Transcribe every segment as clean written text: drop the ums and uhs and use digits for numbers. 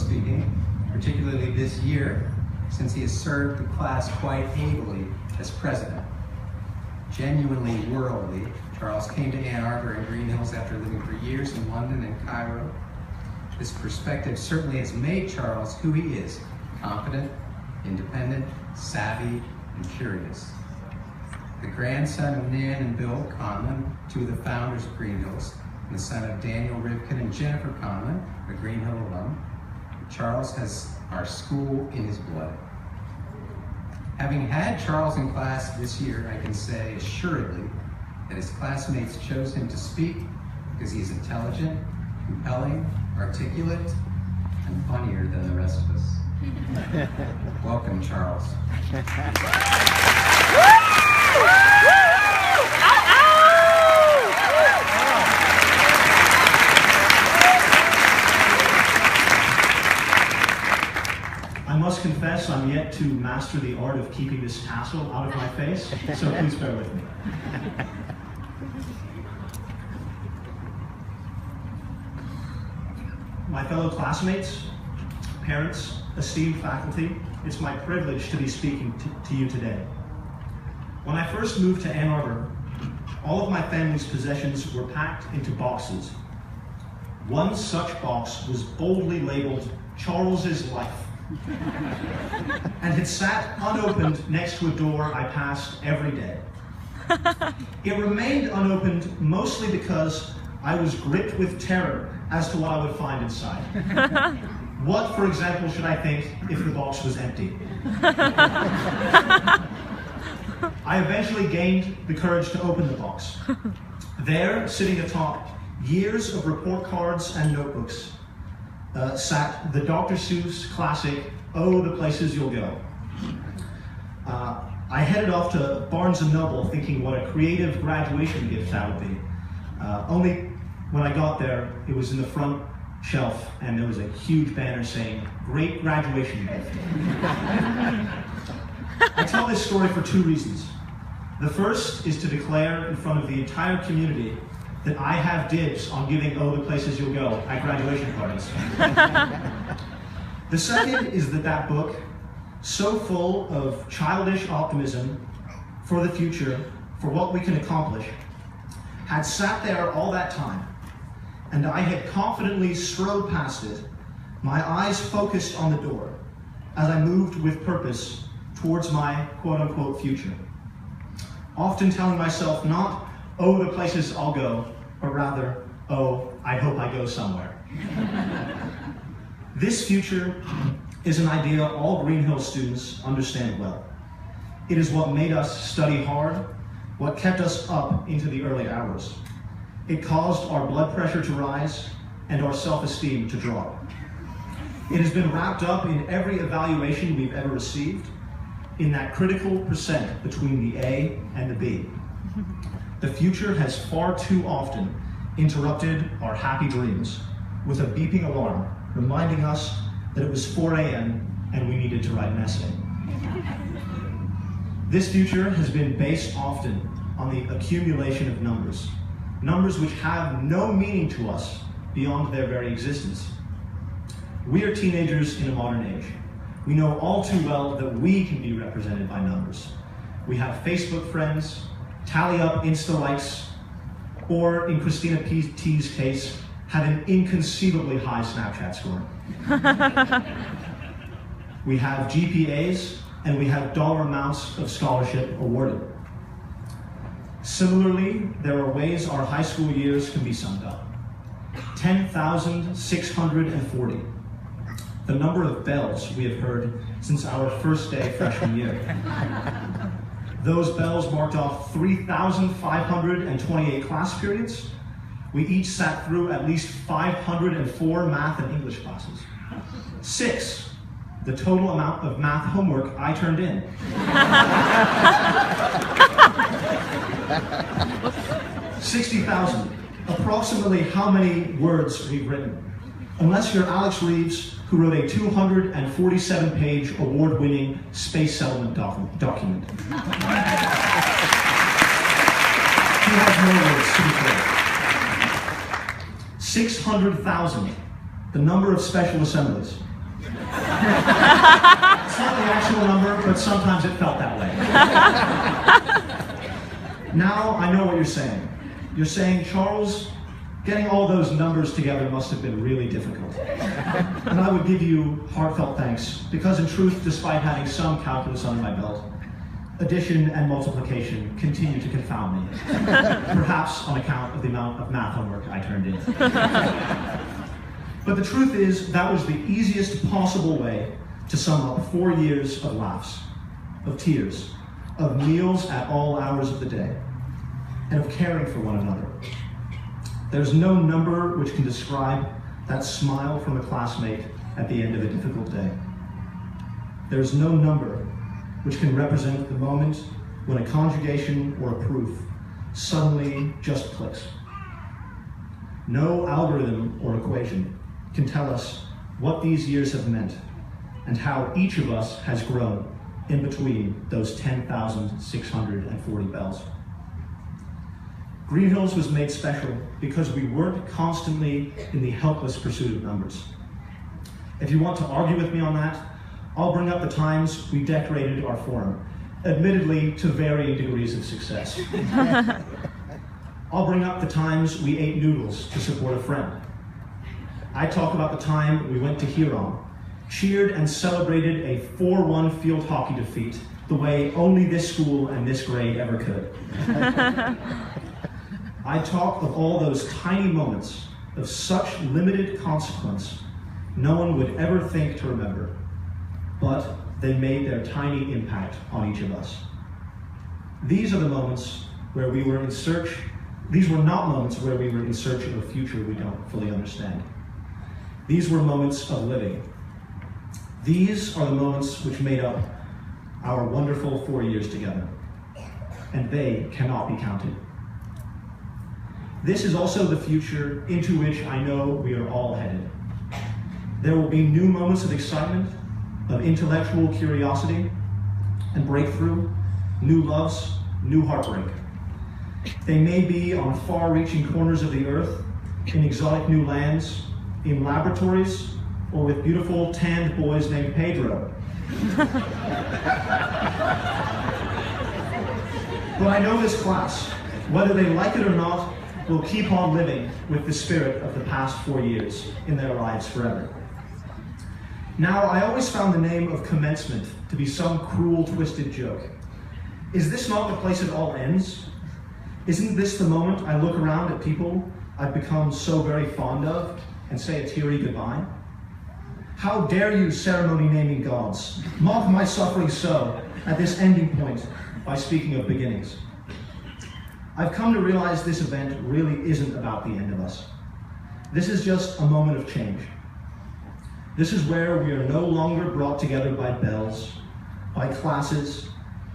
speaking, particularly this year, since he has served the class quite ably as president. Genuinely worldly, Charles came to Ann Arbor and Green Hills after living for years in London and Cairo. This perspective certainly has made Charles who he is: confident, independent, savvy, and curious. The grandson of Nan and Bill Conlon, two of the founders of Green Hills, and the son of Daniel Rivkin and Jennifer Conlon, a Green Hill alum, Charles has our school in his blood. Having had Charles in class this year, I can say assuredly that his classmates chose him to speak because he is intelligent, compelling, articulate, and funnier than the rest of us. Welcome, Charles. I must confess I'm yet to master the art of keeping this tassel out of my face, so please bear with me. My fellow classmates, parents, esteemed faculty, it's my privilege to be speaking to you today. When I first moved to Ann Arbor, all of my family's possessions were packed into boxes. One such box was boldly labeled Charles's Life, and had sat unopened next to a door I passed every day. It remained unopened mostly because I was gripped with terror as to what I would find inside. What, for example, should I think if the box was empty? I eventually gained the courage to open the box. There, sitting atop years of report cards and notebooks, sat the Dr. Seuss classic, Oh, the Places You'll Go. I headed off to Barnes & Noble thinking what a creative graduation gift that would be. Only when I got there, it was in the front shelf and there was a huge banner saying, Great Graduation Gift. I tell this story for two reasons. The first is to declare in front of the entire community that I have dibs on giving Oh, the Places You'll Go at graduation parties. The second is that book, so full of childish optimism for the future, for what we can accomplish, had sat there all that time, and I had confidently strode past it, my eyes focused on the door, as I moved with purpose towards my quote-unquote future. Often telling myself not, oh, the places I'll go, but rather, oh, I hope I go somewhere. This future is an idea all Green Hill students understand well. It is what made us study hard, what kept us up into the early hours. It caused our blood pressure to rise and our self-esteem to drop. It has been wrapped up in every evaluation we've ever received, in that critical percent between the A and the B. The future has far too often interrupted our happy dreams with a beeping alarm reminding us that it was 4 a.m. and we needed to write an essay. This future has been based often on the accumulation of numbers, numbers which have no meaning to us beyond their very existence. We are teenagers in a modern age. We know all too well that we can be represented by numbers. We have Facebook friends, tally up Insta likes, or in Christina T's case, have an inconceivably high Snapchat score. We have GPAs, and we have dollar amounts of scholarship awarded. Similarly, there are ways our high school years can be summed up. 10,640. The number of bells we have heard since our first day freshman year. Those bells marked off 3,528 class periods. We each sat through at least 504 math and English classes. 6, the total amount of math homework I turned in. 60,000, approximately how many words we've written. Unless you're Alex Reeves, who wrote a 247-page award-winning space settlement document. He has no words to be clear. 600,000, the number of special assemblies. It's not the actual number, but sometimes it felt that way. Now I know what you're saying. You're saying, Charles, getting all those numbers together must have been really difficult. And I would give you heartfelt thanks, because in truth, despite having some calculus under my belt, addition and multiplication continue to confound me, perhaps on account of the amount of math homework I turned in. But the truth is, that was the easiest possible way to sum up 4 years of laughs, of tears, of meals at all hours of the day, and of caring for one another. There's no number which can describe that smile from a classmate at the end of a difficult day. There's no number which can represent the moment when a conjugation or a proof suddenly just clicks. No algorithm or equation can tell us what these years have meant and how each of us has grown in between those 10,640 bells. Green Hills was made special because we weren't constantly in the helpless pursuit of numbers. If you want to argue with me on that, I'll bring up the times we decorated our forum, admittedly to varying degrees of success. I'll bring up the times we ate noodles to support a friend. I talk about the time we went to Huron, cheered and celebrated a 4-1 field hockey defeat the way only this school and this grade ever could. I talk of all those tiny moments of such limited consequence no one would ever think to remember, but they made their tiny impact on each of us. These are the moments where we were in search. These were not moments where we were in search of a future we don't fully understand. These were moments of living. These are the moments which made up our wonderful 4 years together, and they cannot be counted. This is also the future into which I know we are all headed. There will be new moments of excitement, of intellectual curiosity and breakthrough, new loves, new heartbreak. They may be on far-reaching corners of the earth, in exotic new lands, in laboratories, or with beautiful tanned boys named Pedro. But I know this class, whether they like it or not, will keep on living with the spirit of the past 4 years in their lives forever. Now, I always found the name of commencement to be some cruel, twisted joke. Is this not the place it all ends? Isn't this the moment I look around at people I've become so very fond of and say a teary goodbye? How dare you, ceremony naming gods, mock my suffering so at this ending point by speaking of beginnings? I've come to realize this event really isn't about the end of us. This is just a moment of change. This is where we are no longer brought together by bells, by classes,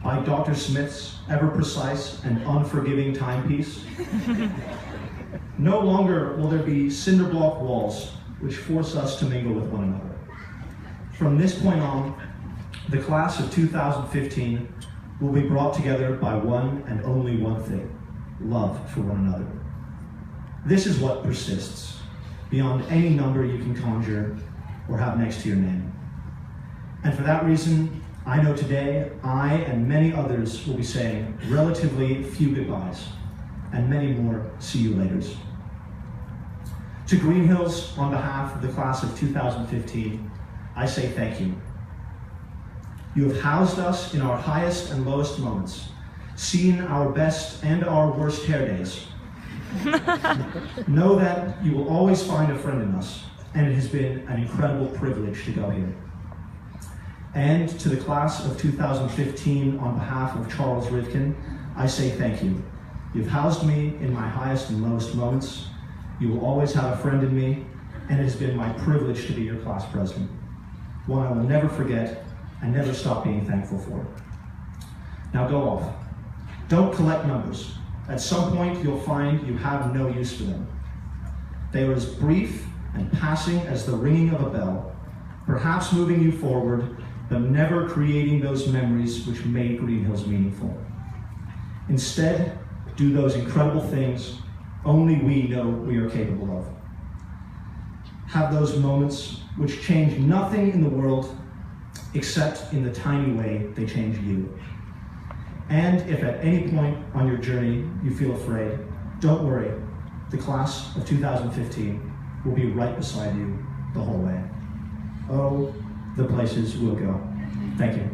by Dr. Smith's ever-precise and unforgiving timepiece. No longer will there be cinder block walls which force us to mingle with one another. From this point on, the class of 2015 will be brought together by one and only one thing: love for one another. This is what persists, beyond any number you can conjure or have next to your name. And for that reason, I know today I and many others will be saying relatively few goodbyes, and many more see you laters. To Green Hills, on behalf of the class of 2015, I say thank you. You have housed us in our highest and lowest moments, seen our best and our worst hair days. Know that you will always find a friend in us, and it has been an incredible privilege to go here. And to the class of 2015, on behalf of Charles Rivkin, I say thank you. You've housed me in my highest and lowest moments. You will always have a friend in me, and it has been my privilege to be your class president, one I will never forget and never stop being thankful for. Now go off. Don't collect numbers. At some point, you'll find you have no use for them. They are as brief and passing as the ringing of a bell, perhaps moving you forward, but never creating those memories which made Green Hills meaningful. Instead, do those incredible things only we know we are capable of. Have those moments which change nothing in the world except in the tiny way they change you. And if at any point on your journey you feel afraid, don't worry. The class of 2015 will be right beside you the whole way. Oh, the places we'll go. Thank you.